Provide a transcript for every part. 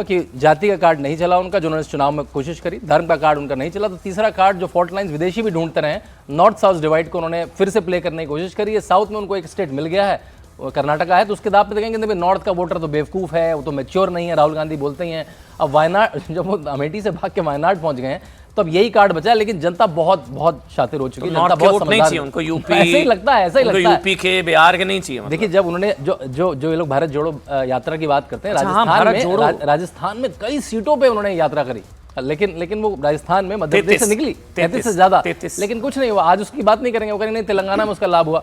कि जाति का कार्ड नहीं चला उनका, जो उन्होंने चुनाव में कोशिश करी, धर्म का कार्ड उनका नहीं चला। तो तीसरा कार्ड जो फॉल्ट लाइन्स विदेशी भी ढूंढते रहे, नॉर्थ साउथ डिवाइड को उन्होंने फिर से प्ले करने की कोशिश करी है। साउथ में उनको एक स्टेट मिल गया है, कर्नाटका है, तो उसके दाव पे देखेंगे भाई नॉर्थ का वोटर तो बेवकूफ़ है, वो तो मैच्योर नहीं है, राहुल गांधी बोलते ही हैं। अब वायनाड, जब वो अमेठी से भाग के वायनाड पहुंच गए हैं तो अब यही कार्ड बचा है, लेकिन जनता बहुत बहुत शातिर हो चुकी है। जनता बहुत समझदार है, उनको यूपी ऐसे ही लगता है, ऐसा ही लगता है, यूपी के बिहार के नहीं चाहिए। देखिए जब उन्होंने जो ये लोग भारत जोड़ो यात्रा की बात करते हैं, राजस्थान में कई सीटों पे उन्होंने यात्रा करी, लेकिन वो राजस्थान में मध्य प्रदेश से निकली 33 से ज्यादा, लेकिन कुछ नहीं हुआ। आज उसकी बात नहीं करेंगे, वो करेंगे नहीं तेलंगाना में उसका लाभ हुआ।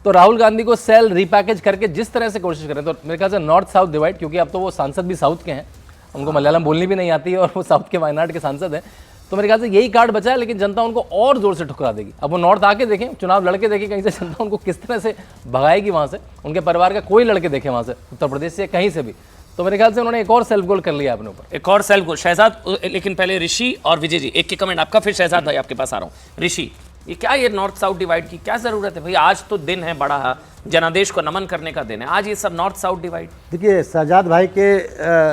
तो राहुल गांधी को सेल रिपैकेज करके जिस तरह से कोशिश करें, तो मेरे ख्याल से नॉर्थ साउथ डिवाइड, क्योंकि अब तो वो सांसद भी साउथ के हैं, उनको मलयालम बोलनी भी नहीं आती है और वो साउथ के वायनाड के सांसद हैं, तो मेरे ख्याल से यही कार्ड बचा है। लेकिन जनता उनको और जोर से ठुकरा देगी। अब वो नॉर्थ आके देखें, चुनाव लड़के देखें कहीं से, जनता उनको किस तरह से भगाएगी वहाँ से, उनके परिवार का कोई लड़के देखे वहाँ से, उत्तर प्रदेश से कहीं से भी। तो मेरे ख्याल से उन्होंने एक और सेल्फ गोल कर लिया अपने ऊपर, एक और सेल्फ गोल। शहजाद, लेकिन पहले ऋषि और विजय जी एक कमेंट आपका, फिर शहजाद भाई आपके पास आ रहा हूँ। ऋषि, ये क्या, ये नॉर्थ साउथ डिवाइड की क्या जरूरत है भाई? आज तो दिन है बड़ा, जनादेश को नमन करने का दिन है, आज ये सब नॉर्थ साउथ डिवाइड। देखिए शहजाद भाई के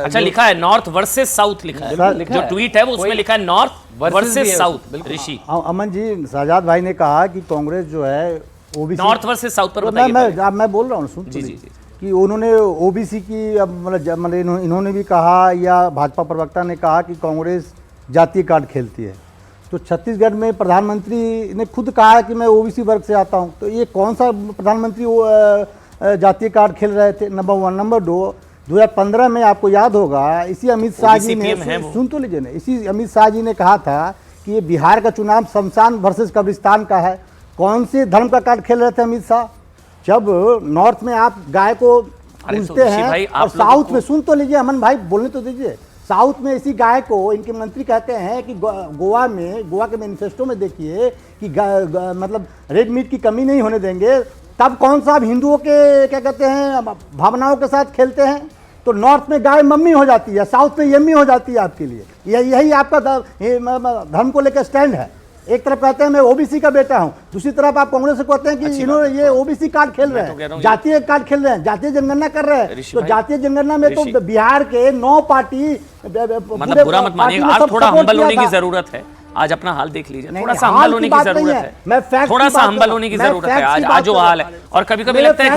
अच्छा लिखा है नॉर्थ वर्सेस साउथ लिखा है, जो ट्वीट है वो उसमें लिखा है नॉर्थ वर्सेस साउथ। ऋषि, अमन जी, शहजाद भाई ने कहा कि कांग्रेस जो है ओबीसी नॉर्थ वर्सेस साउथ पर मैं बोल रहा हूँ, सुन जी कि उन्होंने ओबीसी की, मतलब इन्होंने भी कहा, या भाजपा प्रवक्ता ने कहा कि कांग्रेस जातीय कार्ड खेलती है। तो छत्तीसगढ़ में प्रधानमंत्री ने खुद कहा कि मैं ओबीसी वर्ग से आता हूं, तो ये कौन सा प्रधानमंत्री जातीय कार्ड खेल रहे थे? नंबर 1। नंबर 2, 2015 में आपको याद होगा, इसी अमित शाह जी ने, सुन तो लीजिए ना, इसी अमित शाह जी ने कहा था कि ये बिहार का चुनाव शमशान वर्सेस कब्रिस्तान का है। कौन से धर्म का कार्ड खेल रहे थे अमित शाह? जब नॉर्थ में आप गाय को पूजते हैं और साउथ में, सुन तो लीजिए अमन भाई, बोलने तो दीजिए, साउथ में इसी गाय को इनके मंत्री कहते हैं कि गोवा के मैनिफेस्टो में देखिए कि मतलब रेड मीट की कमी नहीं होने देंगे। तब कौन सा आप हिंदुओं के क्या कहते हैं भावनाओं के साथ खेलते हैं? तो नॉर्थ में गाय मम्मी हो जाती है, साउथ में यम्मी हो जाती है आपके लिए। यही आपका धर्म को लेकर स्टैंड है। एक तरफ कहते हैं मैं ओबीसी का बेटा हूं, दूसरी तरफ आप कांग्रेस से कहते हैं कि इन्होंने ये ओबीसी कार्ड खेल रहे हैं, जातीय कार्ड खेल रहे हैं, जातीय जनगणना कर रहे हैं। तो जातीय जनगणना में तो बिहार के 9 पार्टी, मतलब बुरा मत मानिए, आप थोड़ा हम्बल होने की जरूरत है। आज अपना हाल देख लीजिए, थोड़ा सा हम्बल होने की जरूरत है, थोड़ा सा हम्बल होने की जरूरत है। आज जो हाल है, और कभी कभी लगता है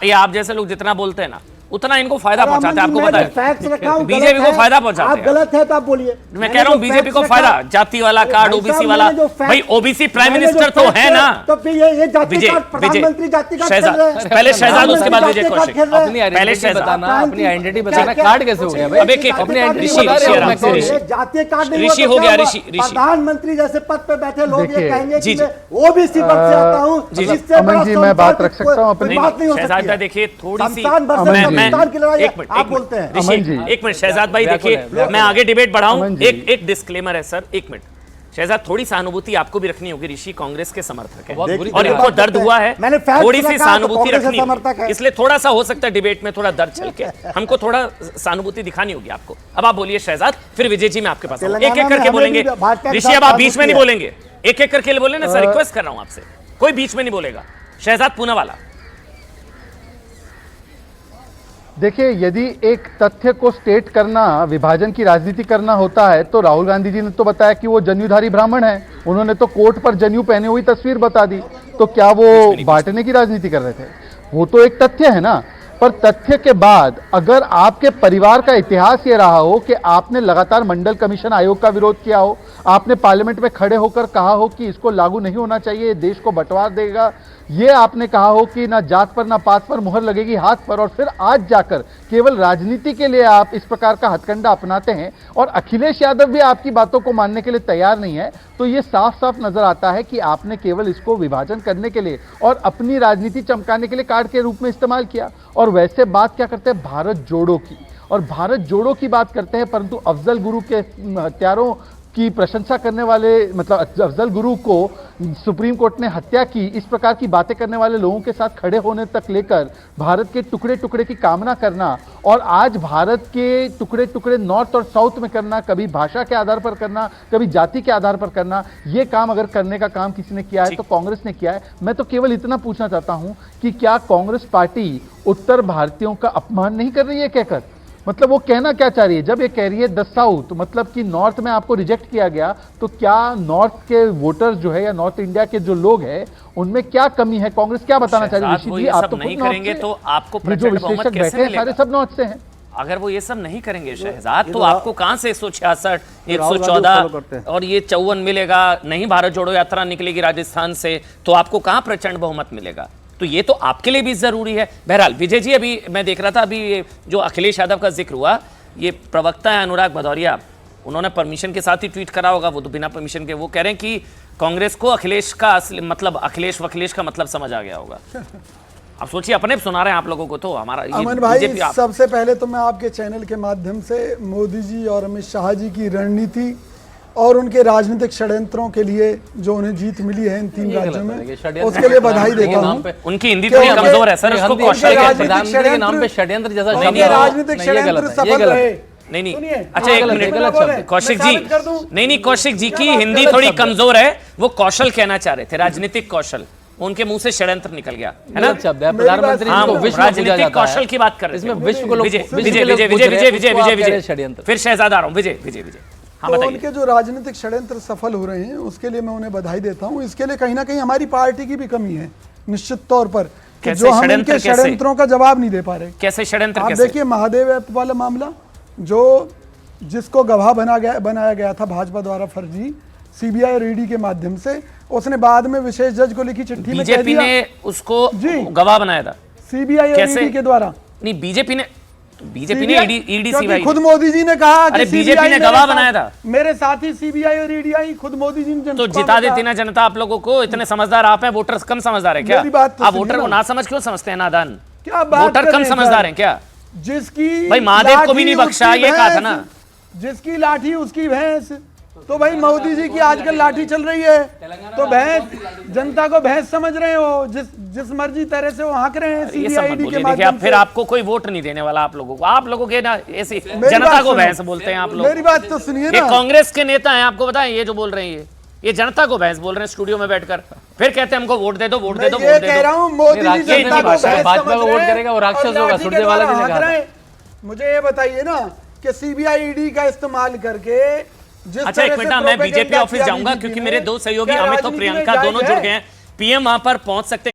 कि आप जैसे लोग जितना बोलते हैं ना उतना इनको फायदा पहुंचाते हैं। आपको पता है बीजेपी को फायदा पहुंचाते हैं। आप गलत है तो आप बोलिए। मैं कह रहा हूं बीजेपी को फायदा, जाति वाला कार्ड, ओबीसी वाला, भाई ओबीसी प्राइम मिनिस्टर तो है ना। तो फिर ये जाति कार्ड, प्रधानमंत्री जाति कार्ड, पहले शहजाद, उसके बाद विजय कौशिक। पहले बताना, अपनी आइडेंटिटी बताना, कार्ड कैसे हो गया भाई? अब एक अपने जातीय कार्ड ऋषि हो गया। ऋषि प्रधानमंत्री जैसे पद पे बैठे लोग ये कहेंगे कि मैं ओबीसी वर्ग से आता हूं, अमन जी मैं बात रख सकता हूं अपनी? बात नहीं हो सकती है। देखिए थोड़ी सी, बोलते हैं एक मिनट शहजाद भाई, देखिए मैं आगे डिबेट बढ़ाऊं, एक डिस्क्लेमर है सर, एक मिनट। शहजाद, थोड़ी सहानुभूति आपको भी रखनी होगी, ऋषि कांग्रेस के समर्थक है और इनको दर्द हुआ है, थोड़ी सी सहानुभूति रखनी होगी, इसलिए थोड़ा सा हो सकता है डिबेट में थोड़ा दर्द चल के, हमको थोड़ा सहानुभूति दिखानी होगी आपको। अब आप बोलिए शहजाद, फिर विजय जी मैं आपके पास एक एक करके बोलेंगे। ऋषि अब आप बीच में नहीं बोलेंगे, एक एक करके बोले ना सर, रिक्वेस्ट कर रहा हूं आपसे, कोई बीच में नहीं बोलेगा। शहजाद पूनावाला, देखिए, यदि एक तथ्य को स्टेट करना, विभाजन की राजनीति करना होता है तो राहुल गांधी जी ने तो बताया कि वो जनेऊधारी ब्राह्मण है, उन्होंने तो कोर्ट पर जनेऊ पहने हुई तस्वीर बता दी, तो क्या वो बांटने की राजनीति कर रहे थे? वो तो एक तथ्य है ना। पर तथ्य के बाद अगर आपके परिवार का इतिहास ये रहा हो कि आपने लगातार मंडल कमीशन आयोग का विरोध किया हो, आपने पार्लियामेंट में खड़े होकर कहा हो कि इसको लागू नहीं होना चाहिए, देश को बंटवार देगा, ये आपने कहा हो कि ना जात पर ना पात पर मुहर लगेगी हाथ पर, और फिर आज जाकर केवल राजनीति के लिए आप इस प्रकार का हथकंडा अपनाते हैं और अखिलेश यादव भी आपकी बातों को मानने के लिए तैयार नहीं है, तो ये साफ साफ नजर आता है कि आपने केवल इसको विभाजन करने के लिए और अपनी राजनीति चमकाने के लिए कार्ड के रूप में इस्तेमाल किया। और वैसे बात क्या करते हैं भारत जोड़ो की, और भारत जोड़ो की बात करते हैं, परंतु अफजल गुरु के हत्यारों की प्रशंसा करने वाले, मतलब अफजल गुरु को सुप्रीम कोर्ट ने हत्या की, इस प्रकार की बातें करने वाले लोगों के साथ खड़े होने तक लेकर भारत के टुकड़े टुकड़े की कामना करना, और आज भारत के टुकड़े टुकड़े नॉर्थ और साउथ में करना, कभी भाषा के आधार पर करना, कभी जाति के आधार पर करना, ये काम अगर करने का काम किसी ने किया है तो कांग्रेस ने किया है। मैं तो केवल इतना पूछना चाहता हूं कि क्या कांग्रेस पार्टी उत्तर भारतीयों का अपमान नहीं कर रही है कहकर? मतलब वो कहना क्या चाह रही है जब ये कह रही है द साउथ, मतलब कि नॉर्थ में आपको रिजेक्ट किया गया, तो क्या नॉर्थ के वोटर्स जो है या नॉर्थ इंडिया के जो लोग हैं उनमें क्या कमी है? कांग्रेस क्या बताना चाह रही है? ऋषि जी, आप तो नहीं करेंगे तो आपको जो प्रचंड बहुमत विश्लेषक कैसे बैठे हैं सारे मिलेगा? सब नॉर्थ से हैं। अगर वो ये सब नहीं करेंगे शहजाद, तो आपको कहां से 166, 114 और ये 54 मिलेगा? नहीं भारत जोड़ो यात्रा निकलेगी राजस्थान से, तो आपको कहां प्रचंड बहुमत मिलेगा? तो ये तो आपके लिए भी जरूरी है। बहरहाल विजय जी, अभी मैं देख रहा था, अभी जो अखिलेश यादव का जिक्र हुआ, ये प्रवक्ता है अनुराग भदौरिया, उन्होंने परमिशन के साथ ही ट्वीट करा होगा, वो तो बिना परमिशन के। वो कह रहे हैं कि कांग्रेस को अखिलेश का असली मतलब अखिलेश वखिलेश का मतलब समझ आ गया होगा। अब सोचिए, अपने सुना रहे हैं आप लोगों को, तो हमारा अमन भाई, सबसे पहले तो मैं आपके चैनल के माध्यम से मोदी जी और अमित शाह जी की रणनीति और उनके राजनीतिक षड्यंत्रों के लिए जो उन्हें जीत मिली है इन 3 राज्यों में, उसके लिए बधाई देता हूं। उनकी हिंदी थोड़ी कमजोर है सर, उसको कौशल के नाम पे षड्यंत्र जैसा राजनीतिक षड्यंत्र सफल रहे। नहीं, अच्छा एक मिनट कौशिक जी, नहीं कौशिक जी की हिंदी थोड़ी कमजोर है, वो कौशल कहना चाह रहे थे, राजनीतिक कौशल, उनके मुंह से षड्यंत्र निकल गया है ना। प्रधानमंत्री राजनीतिक कौशल की बात कर रहे हैं, विश्व को विजय षड्यंत्र। फिर शहजाद आ रहा हूं, विजय हाँ, तो उनके जो राजनीतिक षड्यंत्र सफल हो रहे हैं उसके लिए मैं उन्हें बधाई देता हूं। इसके लिए कहीं ना कहीं हमारी पार्टी की भी कमी है निश्चित तौर पर, जो हम इनके षड्यंत्रों का जवाब नहीं दे पा रहे। कैसे षड्यंत्र? आप देखिए महादेव ऐप वाला मामला, जो जिसको गवाह बनाया गया था भाजपा द्वारा फर्जी सीबीआई और ईडी के माध्यम से, उसने बाद में विशेष जज को लिखी चिट्ठी में बीजेपी ने उसको गवाह बनाया था सीबीआई और ईडी के द्वारा। नहीं, बीजेपी ने ईडी सीबीआई, खुद मोदी जी ने कहा कि बीजेपी ने गवाह बनाया था। मेरे साथी सीबीआई और ईडी आई, खुद मोदी जी ने तो जिता देती ना जनता आप लोगों को। इतने समझदार आप हैं, वोटर्स कम समझदार है क्या? आप वोटर को ना समझ क्यों समझते हैं? नादान क्या वोटर कम समझदार हैं क्या? जिसकी भाई महादेव को भी नहीं बख्शा, ये कहा था ना, जिसकी लाठी उसकी भैंस। तो भाई मोदी जी की आजकल लाठी चल रही है, तो भैंस, जनता को भैंस समझ रहे हो, जिस मर्जी तरह से वो हाँक रहे हैं सीबीआईडी के माध्यम से। फिर आपको कोई वोट नहीं देने वाला आप लोगों के ना, ऐसी जनता को भैंस बोलते हैं आप लोग। मेरी बात तो सुनिए ना, कांग्रेस के नेता हैं, आपको बताएं, ये जो बोल रहे हैं ये जनता को भैंस बोल रहे हैं स्टूडियो में बैठकर, फिर कहते हैं हमको वोट दे दो, वोट दे दो, वोट दे दो। कह रहा हूं मोदी जी भाजपा को वोट करेगा, वो राक्षस होगा, सुरजेवाला जी ने कहा। मुझे ये बताइए ना कि सीबीआई ईडी का इस्तेमाल करके, अच्छा एक मिनट, मैं बीजेपी ऑफिस जाऊंगा क्योंकि मेरे 2 सहयोगी अमित और प्रियंका दोनों जुड़ गए हैं। पीएम वहां पर पहुंच सकते